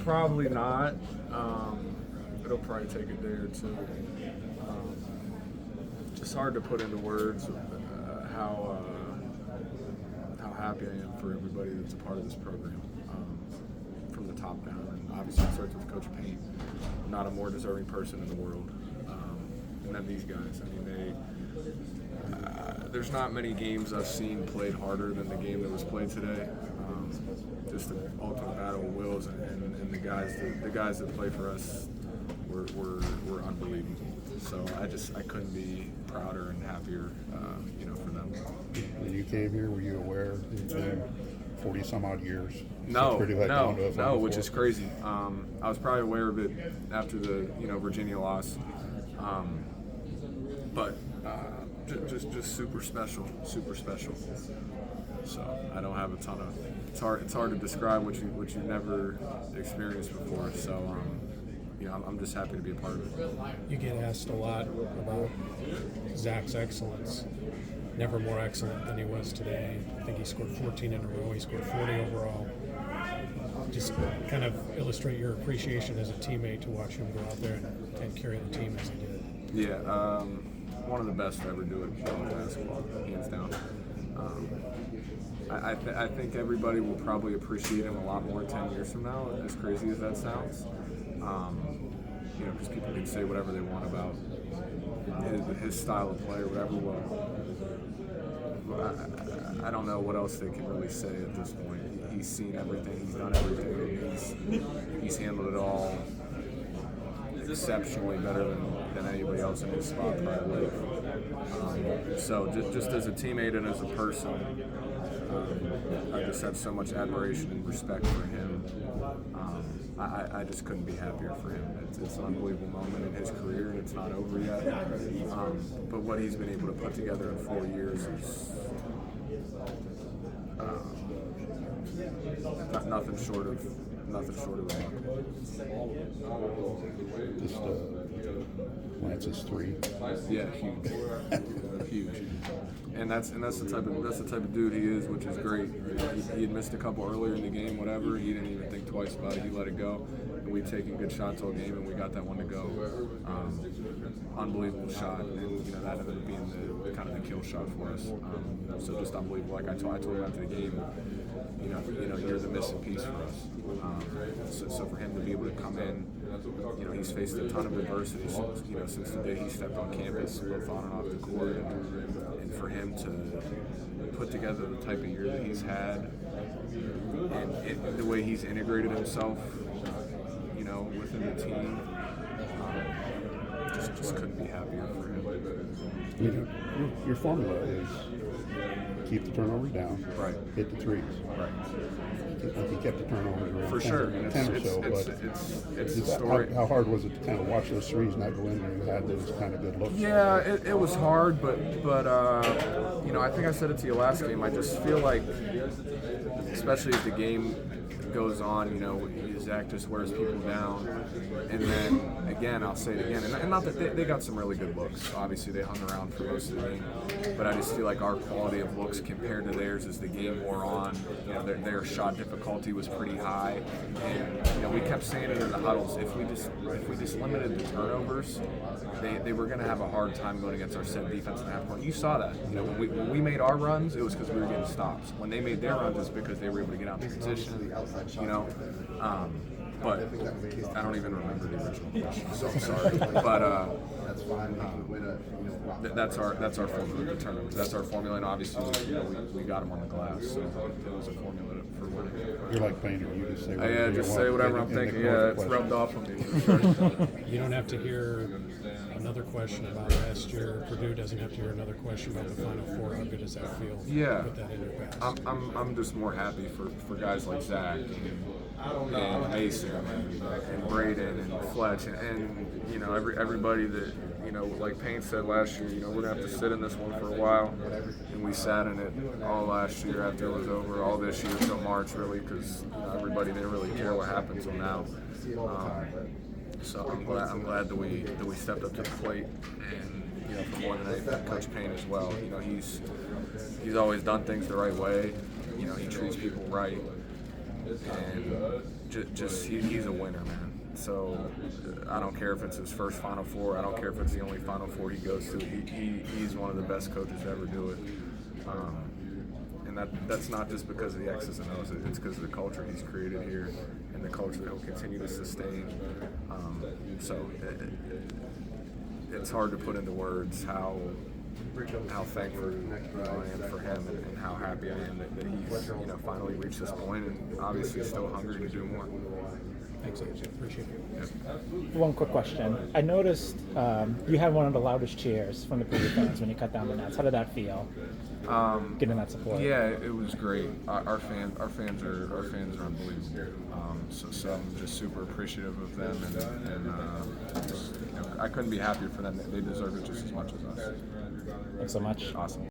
Probably not. It'll probably take a day or two. Just hard to put into words how happy I am for everybody that's a part of this program, from the top down. And obviously, it starts with Coach Payne. Not a more deserving person in the world than these guys. I mean, there's not many games I've seen played harder than the game that was played today. Just the ultimate battle of wills, and the guys that play for us were unbelievable. So I couldn't be prouder and happier, for them. When you came here, were you aware it's been 40 some odd years? No, which is crazy. I was probably aware of it after the Virginia loss, but just super special. So I don't have a ton of. It's hard to describe what you've never experienced before. So I'm just happy to be a part of it. You get asked a lot about Zach's excellence. Never more excellent than he was today. I think he scored 14 in a row. He scored 40 overall. Just kind of illustrate your appreciation as a teammate to watch him go out there and carry the team as he did. Yeah, one of the best to ever do it in basketball, hands down. I think everybody will probably appreciate him a lot more 10 years from now, as crazy as that sounds. Because people can say whatever they want about his style of play or whatever. I don't know what else they can really say at this point. He's seen everything. He's done everything. He's handled it all exceptionally better than anybody else in his spot probably. So just as a teammate and as a person, I just have so much admiration and respect for him. I just couldn't be happier for him. It's an unbelievable moment in his career, and it's not over yet. But what he's been able to put together in 4 years is nothing short of remarkable. Just Lance's three. Yeah, huge. And that's the type of dude he is, which is great. He had missed a couple earlier in the game, whatever. He didn't even think twice about it. He let it go, and we'd taken good shots all game, and we got that one to go. Unbelievable shot, and that ended up being the kind of the kill shot for us. So just unbelievable. Like I told him after the game, you're the missing piece for us. So for him to be able to come in, he's faced a ton of adversity since the day he stepped on campus, both on and off the court, and for him to put together the type of year that he's had, and the way he's integrated himself, within the team, just couldn't be happier for him. Your formula is keep the turnovers down, right? Hit the threes, right? He kept the turnovers around for sure. 10 or so, but it's the story. How hard was it to kind of watch those threes not go in when you had those kind of good looks? Yeah, it was hard, but I think I said it to you last game. I just feel like, especially as the game goes on, Zach just wears people down, and then again, I'll say it again, and not that they got some really good looks. Obviously, they hung around for most of the game, but I just feel like our quality of looks compared to theirs as the game wore on, their shot difficulty was pretty high, and we kept saying it in the huddles. If we just limited the turnovers, they were going to have a hard time going against our set defense in the half court. You saw that. When we made our runs, it was because we were getting stops. When they made their runs, it's because they were able to get out in transition. But I don't even remember the original question, so I'm sorry. But that's our formula, the turnovers. That's our formula, and obviously we got them on the glass, so it was a formula for winning. You're like Painter. You just say just say whatever I'm thinking. Yeah, it's rubbed off on me for sure. You don't have to hear another question about last year. Purdue doesn't have to hear another question about the Final Four. How good does that feel? Yeah, put that in your past. I'm just more happy for guys like Zach and Mason and Braden and Fletch and everybody that like Payne said last year, we're gonna have to sit in this one for a while, and we sat in it all last year after it was over, all this year till March really, because everybody didn't really care what happened till now. So I'm glad that we stepped up to the plate, and for more than anything, Coach Payne as well. He's always done things the right way. He treats people right, and he's a winner, man. So I don't care if it's his first Final Four. I don't care if it's the only Final Four he goes to. He's one of the best coaches to ever do it. And that's not just because of the X's and O's. It's because of the culture he's created here and the culture that he'll continue to sustain. So it's hard to put into words how thankful I am for him and how happy I am that he's finally reached this point and obviously still hungry to do more. Thanks, AJ. Appreciate it. Yeah. One quick question. I noticed you had one of the loudest cheers from the Purdue fans when you cut down the nets. How did that feel? Getting that support. Yeah, it was great. Our fans are unbelievable. So I'm just super appreciative of them, and I couldn't be happier for them. They deserve it just as much as us. Thanks so much. Awesome.